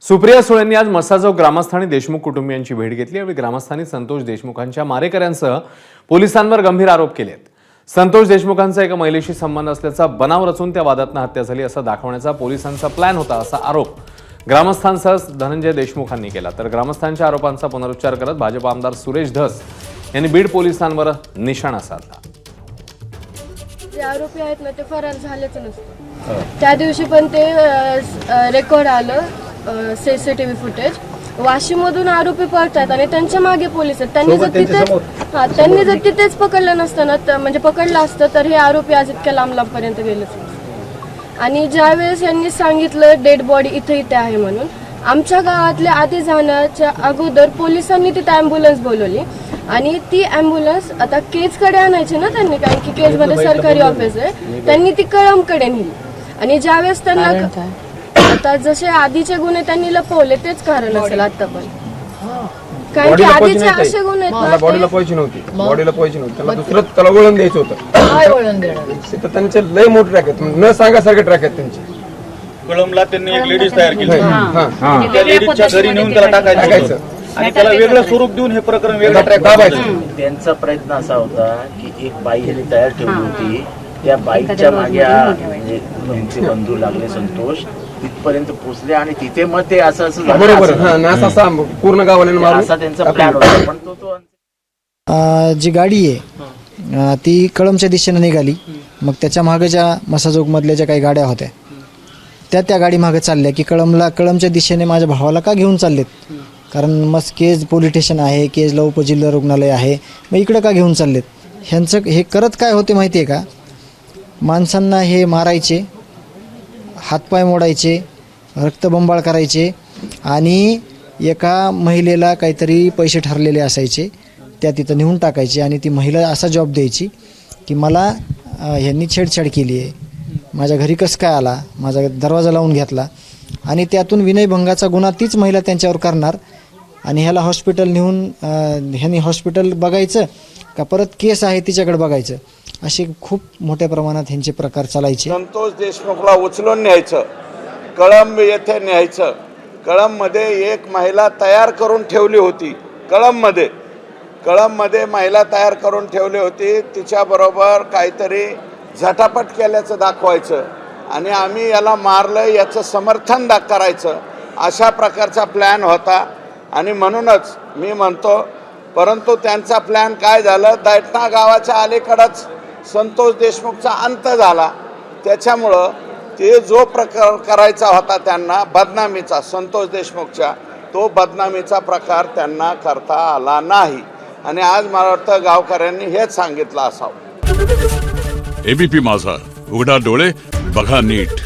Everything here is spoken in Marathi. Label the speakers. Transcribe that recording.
Speaker 1: सुप्रिया सुळेंनी आज मसाजोग ग्रामस्थांनी देशमुख कुटुंबियांची भेट घेतली। यावेळी ग्रामस्थांनी संतोष देशमुखांच्या मारेकऱ्यांसह पोलिसांवर गंभीर आरोप केलेत। संतोष देशमुखांचा एका महिलेशी संबंध असल्याचा बनाव रचून त्या वादातून हत्या झाली असं दाखवण्याचा पोलिसांचा प्लॅन होता असा आरोप ग्रामस्थांसह धनंजय देशमुखांनी केला। तर ग्रामस्थांच्या आरोपांचा पुनरुच्चार करत भाजप आमदार सुरेश धस यांनी बीड पोलिसांवर निशाणा साधला।
Speaker 2: जे आरोपी आहेत ना ते फरार झालेच नसतं। त्या दिवशी पण ते रेकॉर्ड आलं सीसीटीव्ही फुटेज। वाशीमधून आरोपी पळतात आणि त्यांच्या मागे पोलीस आहेत। त्यांनी जर तिथेच पकडलं नसतं ना म्हणजे पकडलं असतं तर हे आरोपी आज इतक्या लांबपर्यंत गेलेच नसते। आणि ज्यावेळेस यांनी सांगितलं डेड बॉडी इथे इथे आहे म्हणून आमच्या गावातल्या आधी जाण्याच्या अगोदर पोलिसांनी तिथे ॲम्ब्युलन्स बोलवली आणि ती ॲम्ब्युलन्स आता केजकडे आणायची ना त्यांनी, कारण की केजमध्ये सरकारी ऑफिस आहे, त्यांनी ती कळमकडे नेली। आणि ज्यावेळेस त्यांना आता जसे आधीचे गुन्हे त्यांनी लपवले तेच कारण असेल आता पण, कारण की आधीचे असे गुन्हे
Speaker 3: बॉडीला पैसे नव्हते, त्याला दुसरं त्याला वळण द्यायचं होतं।
Speaker 4: काय वळण देणार?
Speaker 3: तर त्यांचे लय मोठे ट्रॅक आहेत, न सांगासारखे ट्रॅक आहेत त्यांचे।
Speaker 5: कळमला त्यांनी एक लेडीज तयार केली, त्या लेडीजच्या घरी नेऊन त्याला टाकायचं आणि त्याला वेगळं स्वरूप देऊन हे प्रकरण वेगळं ट्रॅक दाबायचं।
Speaker 6: त्यांचा प्रयत्न असा होता की एक बाई ह्यांनी तयार ठेवली होती, त्या बाईच्या मागे म्हणजे त्यांचे बंधू लागले संतोष तिथपर्यंत पोहोचले आणि तिथे मग ते असं
Speaker 3: बरोबर पूर्ण गावाला
Speaker 6: असा त्यांचा प्लॅन होता। पण तो
Speaker 7: जी गाडी आहे ती कळमच्या दिशेने निघाली। मग त्याच्या मागे ज्या मसाजोगमधल्या ज्या काही गाड्या होत्या त्या गाडी मागे चालल्या की कळमच्या दिशेने माझ्या भावाला का घेऊन चाललेत, कारण मग केज पोलीस स्टेशन आहे, केजला उपजिल्हा रुग्णालय आहे, मग इकडं का घेऊन चाललेत। ह्यांचं हे करत काय होते माहिती आहे का, माणसांना हे मारायचे, हातपाय मोडायचे, रक्तबंबाळ करायचे आणि एका महिलेला काहीतरी पैसे ठरलेले असायचे त्या तिथं नेऊन टाकायचे आणि ती महिला असा जॉब द्यायची की मला ह्यांनी छेडछाड केली आहे, माझ्या घरी कसं काय आला, माझा दरवाजा लावून घेतला आणि त्यातून विनयभंगाचा गुन्हा तीच महिला त्यांच्यावर करणार आणि ह्याला हॉस्पिटल नेऊन ह्यांनी हॉस्पिटल बघायचं का परत केस आहे तिच्याकडे बघायचं, असे खूप मोठ्या प्रमाणात ह्यांचे प्रकार चालायचे।
Speaker 8: संतोष देशमुखला उचलून न्यायचं, कळंब येथे न्यायचं। कळंबमध्ये एक महिला तयार करून ठेवली होती, कळंबमध्ये महिला तयार करून ठेवली होती, तिच्याबरोबर काहीतरी झटापट केल्याचं दाखवायचं आणि आम्ही याला मारलं याचं समर्थन करायचं, अशा प्रकारचा प्लॅन होता। आणि म्हणूनच मी म्हणतो, परंतु त्यांचा प्लॅन काय झालं, दैठणा गावाच्या अलीकडंच संतोष देशमुखचा अंत झाला। त्याच्यामुळं ते जो प्रकार करायचा होता त्यांना बदनामीचा, संतोष देशमुखच्या, तो बदनामीचा प्रकार त्यांना करता आला नाही आणि आज मला वाटतं गावकऱ्यांनी हेच सांगितलं असावं।
Speaker 9: एबीपी माझा, उघडा डोळे बघा नीट।